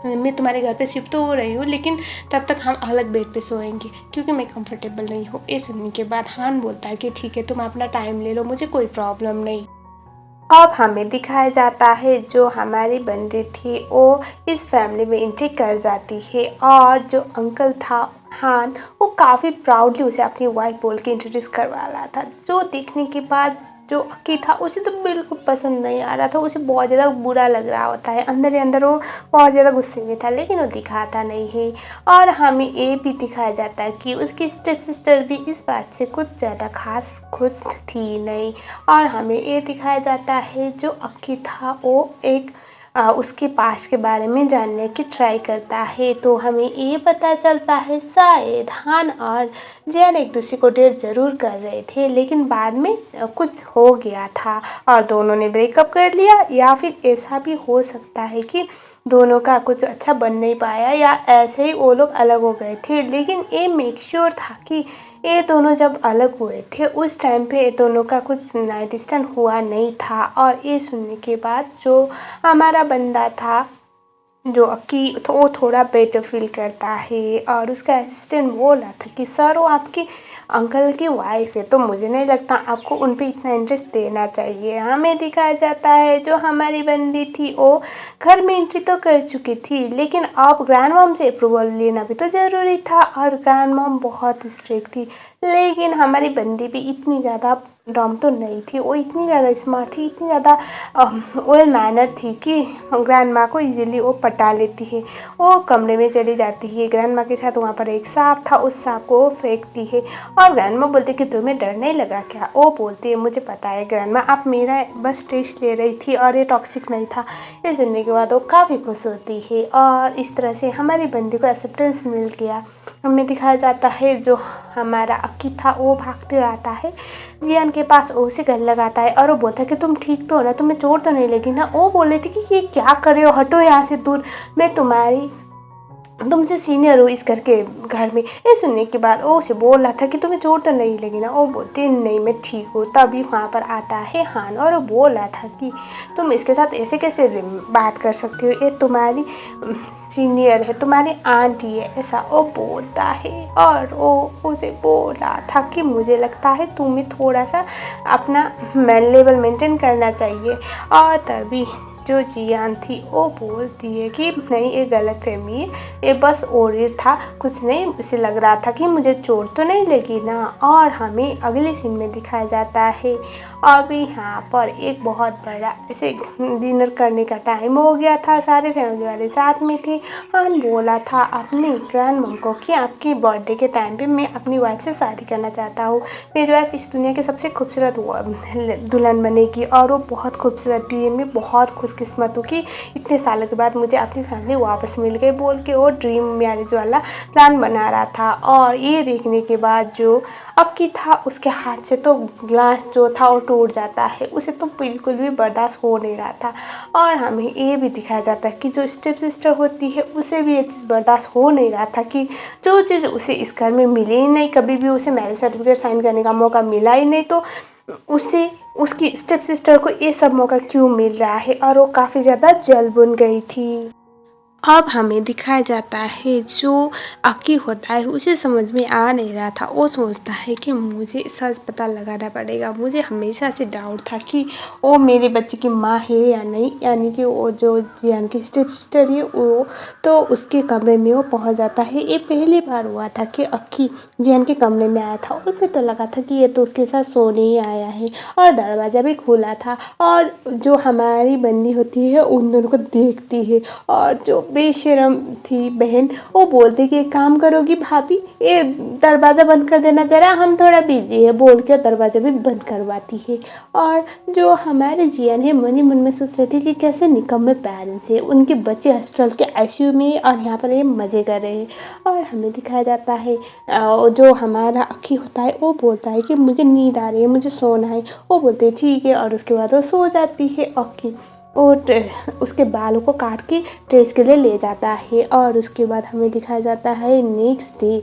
[SPEAKER 1] मैं तुम्हारे घर पे शिफ्ट तो हो रही हूँ, लेकिन तब तक हम अलग बेड पे सोएंगे क्योंकि मैं कंफर्टेबल नहीं हूँ। ये सुनने के बाद हान बोलता है कि ठीक है तुम अपना टाइम ले लो, मुझे कोई प्रॉब्लम नहीं। अब हमें दिखाया जाता है जो हमारी बंदी थी वो इस फैमिली में एंट्री कर जाती है। और जो अंकल था हान वो काफ़ी प्राउडली उसे अपनी वाइफ बोल के इंट्रोड्यूस करवा रहा था, जो देखने के बाद जो अक्की था उसे तो बिल्कुल पसंद नहीं आ रहा था। उसे बहुत ज़्यादा बुरा लग रहा होता है, अंदर ही अंदर वो बहुत ज़्यादा गुस्से में था, लेकिन वो दिखाता नहीं है। और हमें ये भी दिखाया जाता है कि उसकी स्टेप सिस्टर भी इस बात से कुछ ज़्यादा खास खुश थी नहीं। और हमें ये दिखाया जाता है जो अक्की था वो एक उसके पास्ट के बारे में जानने की ट्राई करता है। तो हमें ये पता चलता है शायद हान और जियान एक दूसरे को डेट ज़रूर कर रहे थे, लेकिन बाद में कुछ हो गया था और दोनों ने ब्रेकअप कर लिया। या फिर ऐसा भी हो सकता है कि दोनों का कुछ अच्छा बन नहीं पाया या ऐसे ही वो लोग अलग हो गए थे। लेकिन ये मेक श्योर था कि ये दोनों जब अलग हुए थे उस टाइम पे ये दोनों का कुछ नाइट स्टैंड हुआ नहीं था। और ये सुनने के बाद जो हमारा बंदा था जो अक्की तो वो थोड़ा बेटर फील करता है। और उसका असिस्टेंट बोल रहा था कि सर वो आपकी अंकल की वाइफ है, तो मुझे नहीं लगता आपको उन पे इतना इंटरेस्ट देना चाहिए। हमें दिखाया जाता है जो हमारी बंदी थी वो घर में एंट्री तो कर चुकी थी, लेकिन अब ग्रैंड मॉम से अप्रूवल लेना भी तो ज़रूरी था। और ग्रैंड मॉम बहुत स्ट्रिक्ट थी, लेकिन हमारी बंदी भी इतनी ज़्यादा डम तो नहीं थी, वो इतनी ज़्यादा स्मार्ट थी, इतनी ज़्यादा वेल मैनर थी कि ग्रैंड माँ को इजीली वो पटा लेती है। वो कमरे में चली जाती है ग्रैंड माँ के साथ, वहाँ पर एक सांप था, उस सांप को वो फेंकती है। और ग्रैंड माँ बोलती कि तुम्हें डर नहीं लगा क्या। वो बोलती है मुझे पता है ग्रैंड माँ, आप मेरा बस टेस्ट ले रही थी और ये टॉक्सिक नहीं था। ये सुनने के बाद वो काफ़ी खुश होती है और इस तरह से हमारी बंदी को एक्सेप्टेंस मिल गया। हमें दिखाया जाता है जो हमारा अक्की था वो भागते हुए आता है जियान के पास, उसे गले लगाता है और वो बोलता है कि तुम ठीक तो हो ना, तुम्हें चोट तो नहीं लगी ना। वो बोल रही थी कि ये क्या कर रहे हो, हटो यहाँ से दूर, मैं तुमसे सीनियर हूँ इस घर में। ये सुनने के बाद वो उसे बोल रहा था कि तुम्हें चोट तो नहीं लगी ना। वो बोलती नहीं मैं ठीक हूँ। तभी वहाँ पर आता है हान और वो बोल रहा था कि तुम इसके साथ ऐसे कैसे बात कर सकती हो, ये तुम्हारी सीनियर है, तुम्हारी आंटी है, ऐसा वो बोलता है। और वो उसे बोल रहा था कि मुझे लगता है तुम्हें थोड़ा सा अपना लेवल मेंटेन करना चाहिए। और तभी जो जियान थी वो बोलती है कि नहीं ये गलत फहमी है, ये बस ओरियर था, कुछ नहीं, उसे लग रहा था कि मुझे चोट तो नहीं लगी ना। और हमें अगले सीन में दिखाया जाता है अभी यहाँ पर एक बहुत बड़ा ऐसे डिनर करने का टाइम हो गया था, सारे फैमिली वाले साथ में थे। हान बोला था अपनी ग्रैंड मम को कि आपकी बर्थडे के टाइम पे मैं अपनी वाइफ से शादी करना चाहता हूँ, मेरी वाइफ इस दुनिया की सबसे खूबसूरत दुल्हन बनेगी और वो बहुत खूबसूरत भी है, मैं बहुत खुश खुशकिस्मत हूँ कि इतने सालों के बाद मुझे अपनी फैमिली वापस मिल गई बोल के वो ड्रीम मैरिज वाला प्लान बना रहा था। और ये देखने के बाद जो अक्की था उसके हाथ से तो ग्लास जो था वो टूट जाता है, उसे तो बिल्कुल भी बर्दाश्त हो नहीं रहा था। और हमें ये भी दिखाया जाता है कि जो स्टेप सिस्टर होती है उसे भी ये चीज़ बर्दाश्त हो नहीं रहा था कि जो चीज़ उसे इस घर में मिली ही नहीं, कभी भी उसे मैरिज सर्टिफिकेट साइन करने का मौका मिला ही नहीं, तो उसे उसकी स्टेप सिस्टर को ये सब मौका क्यों मिल रहा है। और वो काफ़ी ज़्यादा जल बुन गई थी। अब हमें दिखाया जाता है जो अक्की होता है उसे समझ में आ नहीं रहा था। वो सोचता है कि मुझे सच पता लगाना पड़ेगा। मुझे हमेशा से डाउट था कि वो मेरे बच्चे की माँ है या नहीं, यानी कि वो जो जियान की स्टेप सिस्टर है वो, तो उसके कमरे में वो पहुंच जाता है। ये पहली बार हुआ था कि अक्की जियान के कमरे में आया था। उसे तो लगा था कि ये तो उसके साथ सोने ही आया है, और दरवाज़ा भी खुला था। और जो हमारी बंदी होती है उन दोनों को देखती है, और जो बेशरम थी बहन वो बोलती कि एक काम करोगी भाभी, ये दरवाज़ा बंद कर देना ज़रा, हम थोड़ा बिजी है बोल के दरवाज़ा भी बंद करवाती है। और जो हमारे जियान है मन ही मन में सोच रहे थे कि कैसे निकम्मे पेरेंट्स है, उनके बच्चे हॉस्टल के आईसीयू में और यहाँ पर ये मज़े कर रहे हैं। और हमें दिखाया जाता है जो हमारा अक्की होता है वो बोलता है कि मुझे नींद आ रही है, मुझे सोना है। वो बोलते हैं ठीक है, और उसके बाद वो सो जाती है अक्की। और उसके बालों को काट के टेस्ट के लिए ले जाता है। और उसके बाद हमें दिखाया जाता है नेक्स्ट डे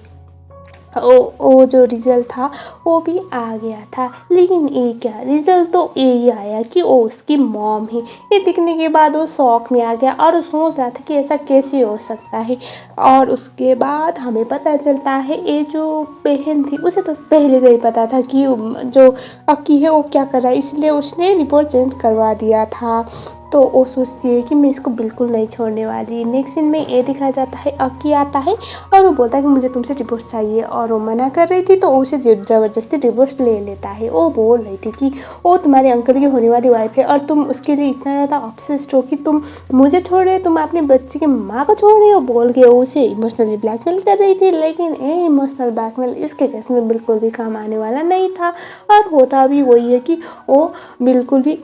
[SPEAKER 1] वो जो रिज़ल्ट था वो भी आ गया था। लेकिन ये क्या, रिज़ल्ट तो यही आया कि वो उसकी मॉम है। ये दिखने के बाद वो शौक में आ गया और वो सोच रहा था कि ऐसा कैसे हो सकता है। और उसके बाद हमें पता चलता है ये जो बहन थी उसे तो पहले से ही पता था कि जो अक्की है वो क्या कर रहा है, इसलिए उसने रिपोर्ट चेंज करवा दिया था। तो वो सोचती है कि मैं इसको बिल्कुल नहीं छोड़ने वाली। नेक्स्ट सीन में ये दिखाया जाता है अक्की आता है और वो बोलता है कि मुझे तुमसे डिवोर्स चाहिए, और वो मना कर रही थी तो उसे ज़बरदस्ती डिवोर्स ले लेता है। वो बोल रही थी कि वो तुम्हारे अंकल की होने वाली वाइफ है और तुम उसके लिए इतना ज़्यादा ऑब्सेस्ड हो कि तुम मुझे छोड़ रहे हो, तुम अपने बच्चे की माँ को छोड़ रहे हो बोल के उसे इमोशनली ब्लैकमेल कर रही थी। लेकिन ये इमोशनल ब्लैकमेल इसके केस में बिल्कुल भी काम आने वाला नहीं था, और होता भी वही है कि वो बिल्कुल भी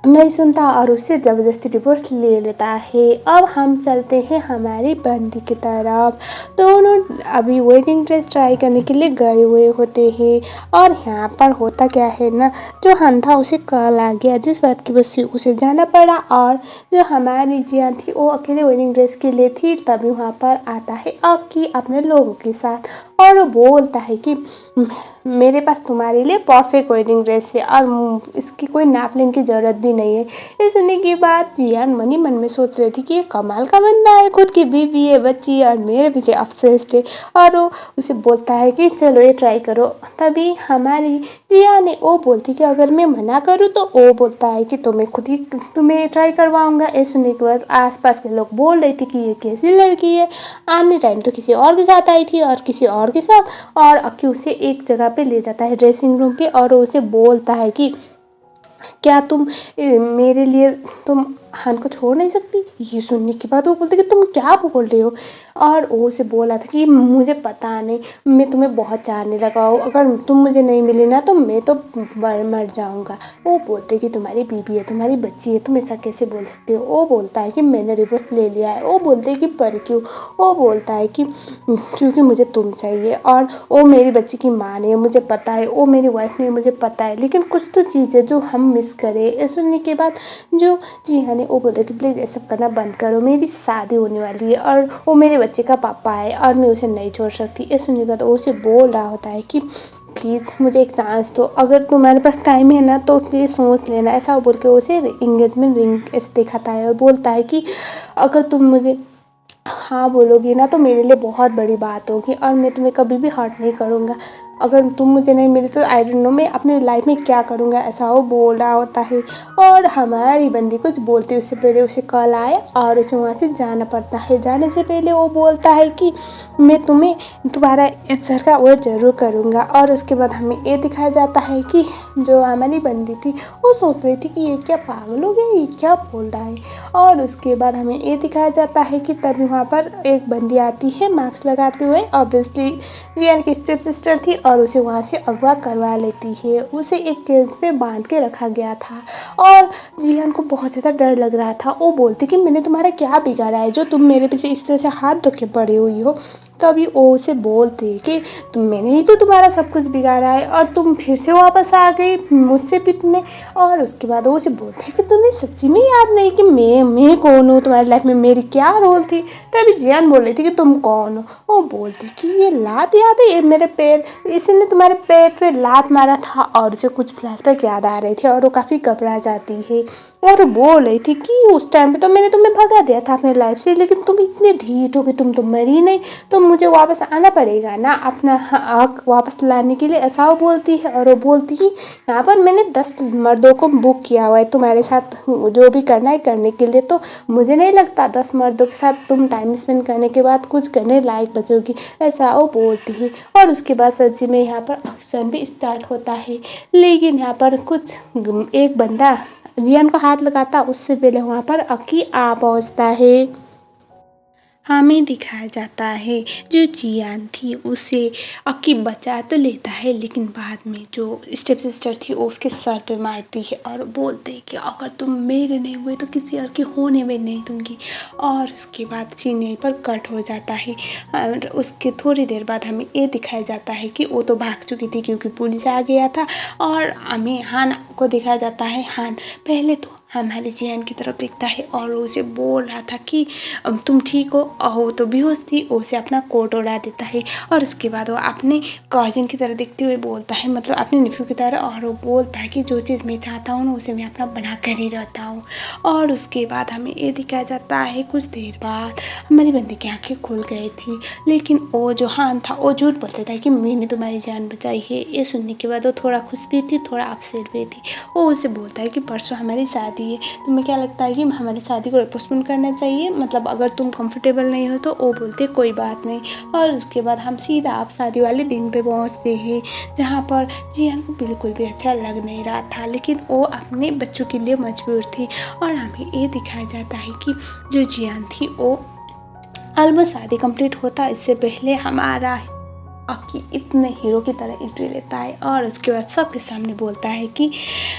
[SPEAKER 1] नहीं सुनता और उससे ज़बरदस्ती डिवोर्स ले लेता है। अब हम चलते हैं हमारी बंदी की तरफ। दोनों अभी वेडिंग ड्रेस ट्राई करने के लिए गए हुए होते हैं, और यहाँ पर होता क्या है ना, जो हन था उसे कॉल आ गया जिस बात की वजह से उसे जाना पड़ा। और जो हमारी जिया थी वो अकेले वेडिंग ड्रेस के लिए थी, तभी वहाँ पर आता है अक्की अपने लोगों के साथ, और वो बोलता है कि मेरे पास तुम्हारे लिए परफेक्ट वेडिंग ड्रेस है और इसकी कोई नाप लेने की ज़रूरत भी नहीं है। ये सुनने के बाद जियान मन ही मन में सोच रही थी कि ये कमाल का बंदा है, खुद की बीवी है, बच्ची है और मेरे पीछे ऑब्सेस्ड है। और वो उसे बोलता है कि चलो ये ट्राई करो। तभी हमारी जिया ने वो बोलती कि अगर मैं मना करूँ तो वो बोलता है कि तुम्हें ट्राई करवाऊँगा। ये सुनने के बाद आसपास के लोग बोल रहे थे कि ये कैसी लड़की है, आने टाइम तो किसी और के साथ आई थी और किसी और के साथ। और अक्की उसे एक जगह पे ले जाता है ड्रेसिंग रूम पे, और उसे बोलता है कि क्या तुम मेरे लिए तुम हन को छोड़ नहीं सकती। ये सुनने के बाद वो बोलते कि तुम क्या बोल रहे हो। और वो उसे बोला था कि मुझे पता नहीं, मैं तुम्हें बहुत चाहने लगा हूँ, अगर तुम मुझे नहीं मिली ना तो मैं तो मर जाऊँगा। वो बोलते कि तुम्हारी बीबी है, तुम्हारी बच्ची है, तुम ऐसा कैसे बोल सकते हो। वो बोलता है कि मैंने डिवोर्स ले लिया है। वो बोलते कि पर क्यों। वो बोलता है कि क्योंकि मुझे तुम चाहिए, और वो मेरी बच्ची की माँ नहीं है मुझे पता है, वो मेरी वाइफ नहीं है मुझे पता है, लेकिन कुछ तो चीज़ है जो हम मिस करें। ये सुनने के बाद जो जी हाँ ने वो बोलता है कि प्लीज़ ये सब करना बंद करो, मेरी शादी होने वाली है और वो मेरे बच्चे का पापा है और मैं उसे नहीं छोड़ सकती। ये सुनने के बाद वो उसे बोल रहा होता है कि प्लीज़ मुझे एक चांस दो, अगर तुम्हारे पास टाइम है ना तो प्लीज़ सोच लेना। ऐसा बोल के उसे इंगेजमेंट रिंग ऐसे दिखाता है और बोलता है कि अगर तुम मुझे हाँ बोलोगी ना तो मेरे लिए बहुत बड़ी बात होगी और मैं तुम्हें कभी भी हर्ट नहीं करूँगा। अगर तुम मुझे नहीं मिली तो आई डोंट नो मैं अपनी लाइफ में क्या करूँगा, ऐसा वो बोल रहा होता है। और हमारी बंदी कुछ बोलती उससे पहले उसे कॉल आए और उसे वहाँ से जाना पड़ता है। जाने से पहले वो बोलता है कि मैं तुम्हें तुम्हारा आंसर का वेट ज़रूर करूँगा। और उसके बाद हमें ये दिखाया जाता है कि जो हमारी बंदी थी वो सोच रही थी कि ये क्या पागल हो गया, ये क्या बोल रहा है। और उसके बाद हमें ये दिखाया जाता है कि तभी वहाँ पर एक बंदी आती है मास्क लगाते हुए, ऑब्वियसली जियान की स्टेप सिस्टर थी और उसे वहाँ से अगवा करवा लेती है। उसे एक केज पे बांध के रखा गया था और जियान को बहुत ज़्यादा डर लग रहा था। वो बोलती कि मैंने तुम्हारा क्या बिगाड़ा है जो तुम मेरे पीछे इस तरह से हाथ धो के पड़ी हुई हो। तभी वो उसे बोलती कि मैंने ही तो तुम्हारा सब कुछ बिगाड़ा है और तुम फिर से वापस आ गई मुझसे पिटने। और उसके बाद वो उसे बोलता है कि तुम्हें सच्ची में याद नहीं कि मैं कौन हूँ, तुम्हारी लाइफ में मेरी क्या रोल थी। तभी जियान बोल रही थी कि तुम कौन हो। वो बोलती कि ये लात याद है, ये मेरे पैर, इसने तुम्हारे पैर पे लात मारा था। और उसे कुछ फ्लैशबैक याद आ रहे थे और वो काफ़ी घबरा जाती है और बोल रही थी कि उस टाइम पे तो मैंने तुम्हें भगा दिया था अपने लाइफ से, लेकिन तुम इतने ढीठ हो कि तुम तो मरी नहीं, तो मुझे वापस आना पड़ेगा ना अपना हक वापस लाने के लिए, ऐसा वो बोलती है। और वो बोलती है यहाँ पर मैंने 10 मर्दों को बुक किया हुआ है तुम्हारे साथ जो भी करना है करने के लिए, तो मुझे नहीं लगता 10 मर्दों के साथ तुम टाइम स्पेंड करने के बाद कुछ करने लायक बचोगी, ऐसा वो बोलती है। और उसके बाद सच्ची में यहाँ पर एक्शन भी स्टार्ट होता है, लेकिन यहाँ पर कुछ एक बंदा जियान को हाथ लगाता उससे पहले वहाँ पर अकी आ पहुँचता है। हमें दिखाया जाता है जो जियान थी उसे अकी बचा तो लेता है, लेकिन बाद में जो स्टेप सिस्टर थी वो उसके सर पे मारती है और बोलते है कि अगर तुम मेरे नहीं हुए तो किसी और के होने में नहीं दूंगी। और उसके बाद सीन यहीं पर कट हो जाता है। और उसके थोड़ी देर बाद हमें ये दिखाया जाता है कि वो तो भाग चुकी थी क्योंकि पुलिस आ गया था। और हमें हान को दिखाया जाता है। हान पहले तो हमारे जियान की तरफ देखता है और उसे बोल रहा था कि तुम ठीक हो, और वो तो बेहोश थी। उसे अपना कोट उड़ा देता है और उसके बाद वो अपने कजिन की तरह देखते हुए बोलता है, मतलब अपने नेफ्यू की तरह, और वो बोलता है कि जो चीज़ मैं चाहता हूँ ना उसे मैं अपना बना कर ही रहता हूँ। और उसके बाद हमें ये दिखाया जाता है कुछ देर बाद हमारी बंदी की आँखें खुल गई थी, लेकिन वो जो हान था वो झूठ बोलता था कि मैंने तुम्हारी जान बचाई है। ये सुनने के बाद वो थोड़ा खुश भी थी, थोड़ा अपसेट भी थी। वो उसे बोलता है कि परसों हमारी शादी है, तुम्हें क्या लगता है कि हमारी शादी को पोस्टपोन करना चाहिए, मतलब अगर तुम कंफर्टेबल नहीं हो तो। वो बोलते कोई बात नहीं। और उसके बाद हम सीधा आप शादी वाले दिन पे पहुंचते हैं जहाँ पर जियान को बिल्कुल भी अच्छा लग नहीं रहा था, लेकिन वो अपने बच्चों के लिए मजबूर थी। और हमें ये दिखाया जाता है कि जो जियान थी वो ऑलमोस्ट शादी कंप्लीट होता इससे पहले हमारा अकी इतने हीरो की तरह एंट्री लेता है और उसके बाद सबके सामने बोलता है कि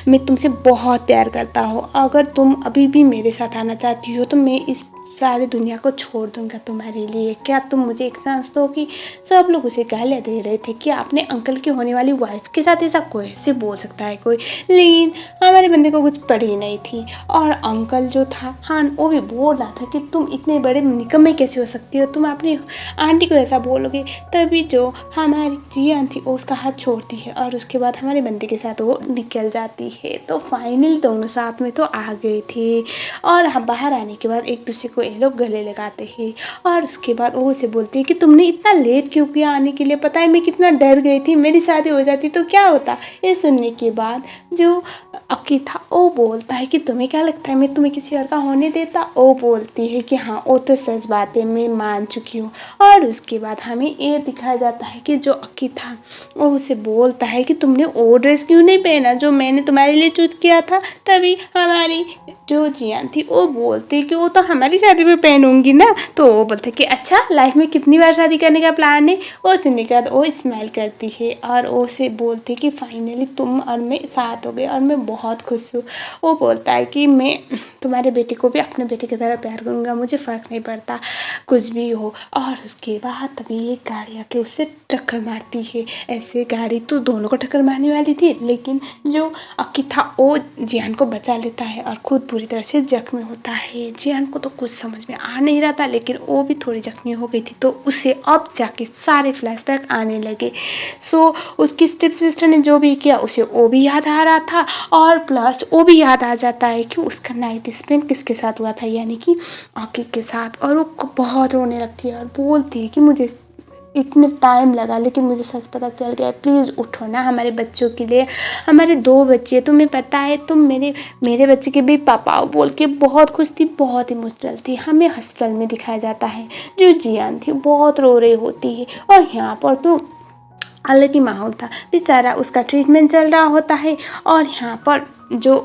[SPEAKER 1] मैं तुमसे बहुत प्यार करता हूँ, अगर तुम अभी भी मेरे साथ आना चाहती हो तो मैं इस सारी दुनिया को छोड़ दूंगा तुम्हारे लिए, क्या तुम मुझे एक चांस दो। कि सब लोग उसे गालियाँ दे रहे थे कि अपने अंकल की होने वाली वाइफ के साथ ऐसा कैसे बोल सकता है कोई, लेकिन हमारे बंदे को कुछ पड़ी नहीं थी। और अंकल जो था हाँ वो भी बोल रहा था कि तुम इतने बड़े निकम्मे कैसे हो सकती हो, तुम अपनी आंटी को ऐसा बोलोगे। तभी जो हमारी जियान थी वो उसका हाथ छोड़ती है और उसके बाद हमारे बंदे के साथ वो निकल जाती है। तो फाइनली दोनों साथ में तो आ गए थे और हम बाहर आने के बाद एक दूसरे को ये लोग गले लगाते हैं। और उसके बाद वो उसे बोलती है कि तुमने इतना लेट क्यों किया आने के लिए, पता है मैं कितना डर गई थी, मेरी शादी हो जाती तो क्या होता। ये सुनने के बाद जो अकी था वो बोलता है कि तुम्हें क्या लगता है मैं तुम्हें किसी और का होने देता। वो बोलती है कि हाँ वो तो सच बात है, मैं मान चुकी हूँ। और उसके बाद हमें ये दिखाया जाता है कि जो अकी था वो उसे बोलता है कि तुमने वो ड्रेस क्यों नहीं पहना जो मैंने तुम्हारे लिए चूज किया था। तभी हमारी जो जियान थी वो बोलती कि वो तो हमारी शादी में पहनूंगी ना। तो वो बोलते कि अच्छा लाइफ में कितनी बार शादी करने का प्लान है। वो सुनने के बाद वो स्माइल करती है और वो से बोलती कि फाइनली तुम और मैं साथ हो गए और मैं बहुत खुश हूँ। वो बोलता है कि मैं तुम्हारे बेटे को भी अपने बेटे की तरह प्यार करूँगा, मुझे फ़र्क नहीं पड़ता कुछ भी हो। और उसके बाद तभी एक गाड़ी आके उससे टक्कर मारती है। ऐसे गाड़ी तो दोनों को टक्कर मारने वाली थी, लेकिन जो अकी था वो जियान को बचा लेता है और खुद पूरी तरह से जख्मी होता है। जियान को तो कुछ समझ में आ नहीं रहा था, लेकिन वो भी थोड़ी जख्मी हो गई थी तो उसे अब जाके सारे फ्लैशबैक आने लगे। सो उसकी स्टेप सिस्टर ने जो भी किया उसे वो भी याद आ रहा था और प्लस वो भी याद आ जाता है कि उसका नाइट स्पेंड किसके साथ हुआ था, यानी कि अकी के साथ। और वो बहुत रोने लगती है और बोलती है कि मुझे इतने टाइम लगा लेकिन मुझे सच पता चल गया, प्लीज़ उठो ना हमारे बच्चों के लिए, हमारे 2 बच्चे, तुम्हें पता है तुम मेरे बच्चे के भी पापा हो बोल के बहुत खुश थी, बहुत इमोशनल थी। हमें हॉस्पिटल में दिखाया जाता है जो जियान थी बहुत रो रही होती है और यहाँ पर तो अलग ही माहौल था, बेचारा उसका ट्रीटमेंट चल रहा होता है। और यहाँ पर जो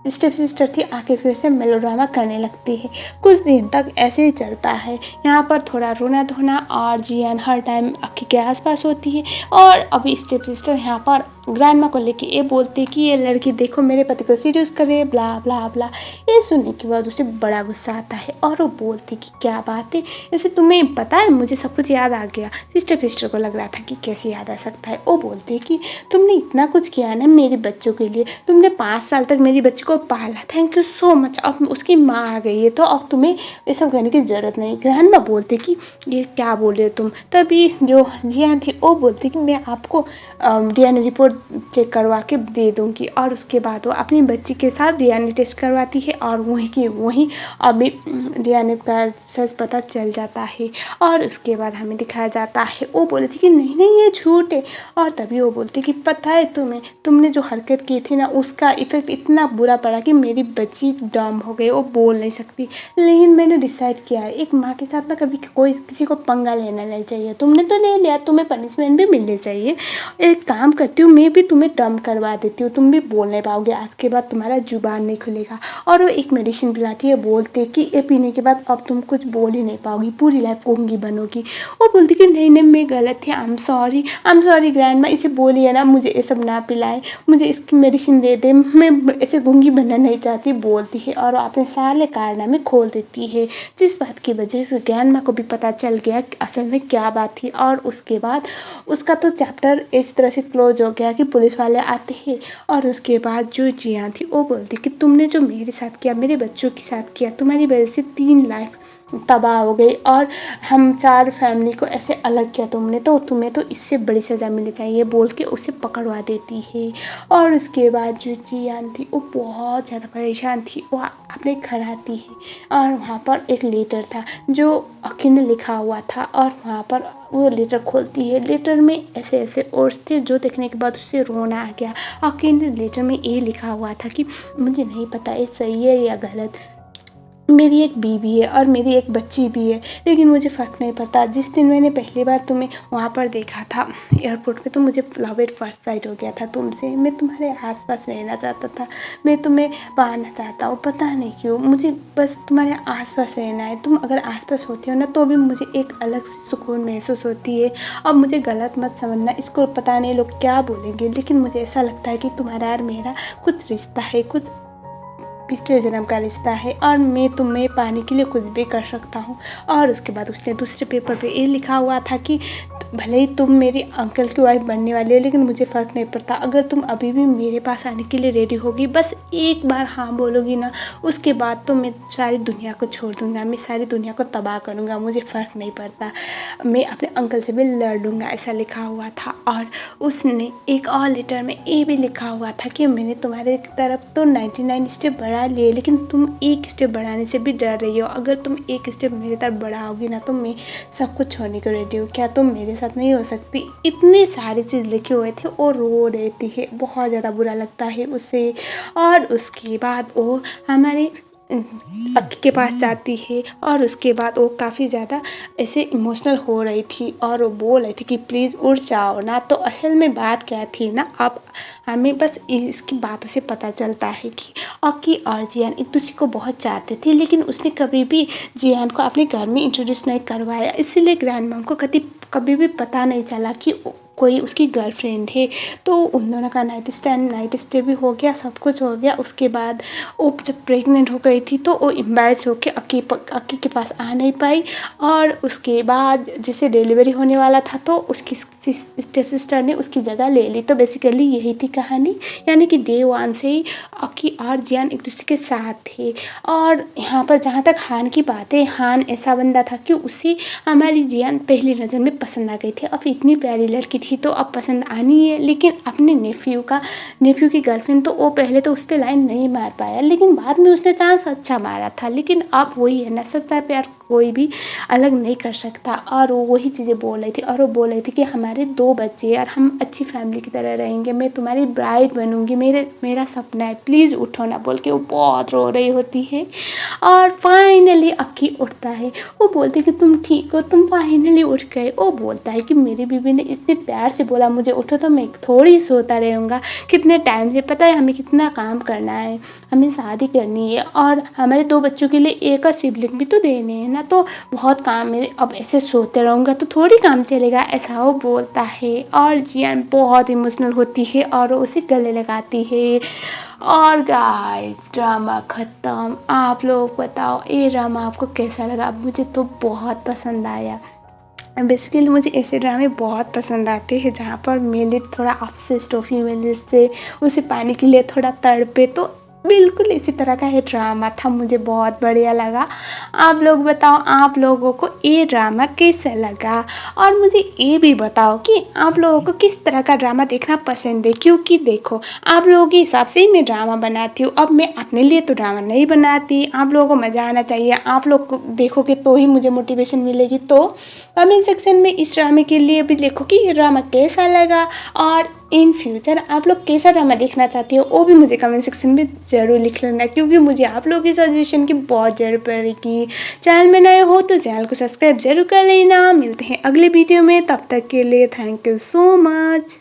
[SPEAKER 1] स्टेप सिस्टर थी आके फिर से मेलोड्रामा करने लगती है। कुछ दिन तक ऐसे ही चलता है। यहाँ पर थोड़ा रोना धोना और जियान हर टाइम अक्की के आसपास होती है। और अभी स्टेप सिस्टर यहाँ पर ग्रैंड माँ को लेके ये बोलती है कि ये लड़की देखो मेरे पति को सीरियस कर रही है, ब्ला ब्ला ब्ला। ये सुनने के बाद उसे बड़ा गुस्सा आता है और वो बोलती कि क्या बात है, जैसे तुम्हें पता है मुझे सब कुछ याद आ गया। सिस्टर सिस्टर को लग रहा था कि कैसे याद आ सकता है। वो बोलते कि तुमने इतना कुछ किया ना मेरे बच्चों के लिए, तुमने 5 साल तक मेरी बच्ची को पाला, थैंक यू सो मच। अब उसकी माँ आ गई है तो अब तुम्हें ये सब करने की ज़रूरत नहीं। ग्रैंड माँ बोलते कि ये क्या बोल रहे हो तुम। तभी जो जियान थी वो बोलती कि मैं आपको डीएनए रिपोर्ट चेक करवा के दे दूँगी। और उसके बाद वो अपनी बच्ची के साथ डीएनए टेस्ट करवाती है और वहीं की वहीं अभी डीएनए का सच पता चल जाता है। और उसके बाद हमें दिखाया जाता है वो बोलती कि नहीं नहीं ये झूठ है। और तभी वो बोलती कि पता है तुम्हें, तुमने जो हरकत की थी ना उसका इफ़ेक्ट इतना बुरा पड़ा कि मेरी बच्ची डम हो गई, वो बोल नहीं सकती। लेकिन मैंने डिसाइड किया है एक माँ के साथ ना कभी कोई किसी को पंगा लेना नहीं चाहिए। तुमने तो ले लिया, तुम्हें पनिशमेंट भी मिलनी चाहिए। एक काम करती हूँ मैं भी तुम्हें डम करवा देती हूँ, तुम भी बोल नहीं पाओगे, आज के बाद तुम्हारा जुबान नहीं खुलेगा। और वो एक मेडिसिन पिलाती है, बोलते कि ये पीने के बाद अब तुम कुछ बोल ही नहीं पाओगी, पूरी लाइफ गूंगी बनोगी। वो बोलती कि नहीं नहीं मैं गलत थी, आई एम सॉरी ग्रैंड माँ, इसे बोलिए ना मुझे ये सब ना पिलाए, मुझे इसकी मेडिसिन दे दे, मैं ऐसे गूंगी बनना नहीं चाहती, बोलती है। और अपने सारे कारनामे खोल देती है, जिस बात की वजह से ग्रैंड माँ को भी पता चल गया कि असल में क्या बात थी। और उसके बाद उसका तो चैप्टर इस तरह से क्लोज हो गया कि पुलिस वाले आते हैं। और उसके बाद जो जियान थी वो बोलती कि तुमने जो मेरे साथ किया, मेरे बच्चों के साथ किया, तुम्हारी वजह से 3 लाइफ तबाह हो गई और हम 4 फैमिली को ऐसे अलग किया तुमने, तो तुम्हें तो इससे बड़ी सज़ा मिलनी चाहिए, बोल के उसे पकड़वा देती है। और उसके बाद जो जियान थी वो बहुत ज़्यादा परेशान थी। वो अपने घर आती है और वहाँ पर एक लेटर था जो अक्की ने लिखा हुआ था। और वहाँ पर वो लेटर खोलती है, लेटर में ऐसे ऐसे वर्ड्स थे जो देखने के बाद उससे रोना आ गया। अक्की ने लेटर में ये लिखा हुआ था कि मुझे नहीं पता ये सही है या गलत, मेरी एक बीवी है और मेरी एक बच्ची भी है, लेकिन मुझे फ़र्क नहीं पड़ता। जिस दिन मैंने पहली बार तुम्हें वहाँ पर देखा था एयरपोर्ट पे, तो मुझे लव एट फर्स्ट साइट हो गया था तुमसे। मैं तुम्हारे आसपास रहना चाहता था, मैं तुम्हें पाना चाहता हूँ, पता नहीं क्यों मुझे बस तुम्हारे आसपास रहना है। तुम अगर आसपास होती हो ना तो भी मुझे एक अलग सुकून महसूस होती है। अब मुझे गलत मत समझना, इसको पता नहीं लोग क्या बोलेंगे, लेकिन मुझे ऐसा लगता है कि तुम्हारा और मेरा कुछ रिश्ता है, कुछ पिछले जन्म का रिश्ता है और मैं तुम्हें पाने के लिए कुछ भी कर सकता हूँ। और उसके बाद उसने दूसरे पेपर पे ये लिखा हुआ था कि भले ही तुम मेरी अंकल की वाइफ बनने वाली हो, लेकिन मुझे फ़र्क नहीं पड़ता। अगर तुम अभी भी मेरे पास आने के लिए रेडी होगी, बस एक बार हाँ बोलोगी ना, उसके बाद तो मैं सारी दुनिया को छोड़ दूँगा, मैं सारी दुनिया को तबाह करूँगा, मुझे फ़र्क नहीं पड़ता, मैं अपने अंकल से भी लड़ लूँगा, ऐसा लिखा हुआ था। और उसने एक और लेटर में ये भी लिखा हुआ था कि मैंने तुम्हारे तरफ तो 99 स्टेप बढ़ा लिए, लेकिन तुम एक स्टेप बढ़ाने से भी डर रही हो। अगर तुम एक स्टेप मेरी तरफ बढ़ाओगी ना तो मैं सब कुछ छोड़ने को रेडी हूँ, क्या तुम मेरे साथ नहीं हो सकती। इतनी सारी चीज़ लिखे हुए थे और रो रहती है, बहुत ज़्यादा बुरा लगता है उसे। और उसके बाद वो हमारे अक्की के पास जाती है और उसके बाद वो काफ़ी ज़्यादा ऐसे इमोशनल हो रही थी और वो बोल रही थी कि प्लीज़ उड़ जाओ ना। तो असल में बात क्या थी ना, अब हमें बस इसकी बातों से पता चलता है कि अक्की और जियान एक दूसरे को बहुत चाहते थे, लेकिन उसने कभी भी जियान को अपने घर में इंट्रोड्यूस नहीं करवाया, इसीलिए ग्रैंड मॉम को कभी भी पता नहीं चला कि कोई उसकी गर्लफ्रेंड है। तो उन दोनों का नाइट स्टे भी हो गया, सब कुछ हो गया। उसके बाद वो जब प्रेग्नेंट हो गई थी तो वो एम्बैरेस होकर अक्की के पास आ नहीं पाई। और उसके बाद जैसे डिलीवरी होने वाला था तो उसकी स्टेप सिस्टर ने उसकी जगह ले ली। तो बेसिकली यही थी कहानी, यानी कि डे 1 से ही अक्की और जियान एक दूसरे के साथ थे। और यहाँ पर जहाँ तक हान की बात है, हान ऐसा बंदा था कि उसे हमारी जियान पहली नज़र में पसंद आ गई थी। अब इतनी प्यारी लड़की थी तो अब पसंद आनी है, लेकिन अपने नेफ्यू की गर्लफ्रेंड तो वो पहले तो उस पर लाइन नहीं मार पाया, लेकिन बाद में उसने चांस अच्छा मारा था। लेकिन अब वही है ना, सच्चा प्यार कोई भी अलग नहीं कर सकता। और वो वही चीज़ें बोल रही थी और वो बोल रही थी कि हमारे 2 बच्चे और हम अच्छी फैमिली की तरह रहेंगे, मैं तुम्हारी ब्राइड बनूंगी, मेरा सपना है, प्लीज़ उठो ना, बोल के वो बहुत रो रही होती है। और फाइनली अक्की उठता है। वो बोलती है कि तुम ठीक हो, तुम फाइनली उठ गए। वो बोलता है कि मेरी बीवी ने इतने प्यार से बोला मुझे उठो तो मैं थोड़ी सोता रहूँगा, कितने टाइम से, पता है हमें कितना काम करना है, हमें शादी करनी है और हमारे 2 बच्चों के लिए एक सिबलिंग भी तो देने हैं ना, तो बहुत काम है, अब ऐसे सोते रहूँगा तो थोड़ी काम चलेगा, ऐसा वो बोलता है। और जियान बहुत इमोशनल होती है और उसे गले लगाती है। और गाइस ड्रामा ख़त्म। आप लोग बताओ ये ड्रामा आपको कैसा लगा? मुझे तो बहुत पसंद आया। बेसिकली मुझे ऐसे ड्रामे बहुत पसंद आते हैं जहाँ पर मेल लीड थोड़ा ऑब्सेस्ड हो फीमेल लीड से, उसे पाने के लिए थोड़ा तड़पे, तो बिल्कुल इसी तरह का ये ड्रामा था, मुझे बहुत बढ़िया लगा। आप लोग बताओ आप लोगों को ये ड्रामा कैसा लगा? और मुझे ये भी बताओ कि आप लोगों को किस तरह का ड्रामा देखना पसंद है, क्योंकि देखो आप लोगों के हिसाब से ही मैं ड्रामा बनाती हूँ, अब मैं अपने लिए तो ड्रामा नहीं बनाती। आप लोगों को मज़ा आना चाहिए, आप लोग को देखोगे तो ही मुझे मोटिवेशन मिलेगी। तो कमेंट सेक्शन में इस ड्रामे के लिए भी लिखो कि ये ड्रामा कैसा लगा, और इन फ्यूचर आप लोग कैसा ड्रामा देखना चाहते हो वो भी मुझे कमेंट सेक्शन में ज़रूर लिख लेना, क्योंकि मुझे आप लोगों की सजेशन की बहुत ज़रूरत पड़ेगी। चैनल में नए हो तो चैनल को सब्सक्राइब जरूर कर लेना। मिलते हैं अगले वीडियो में, तब तक के लिए थैंक यू सो मच।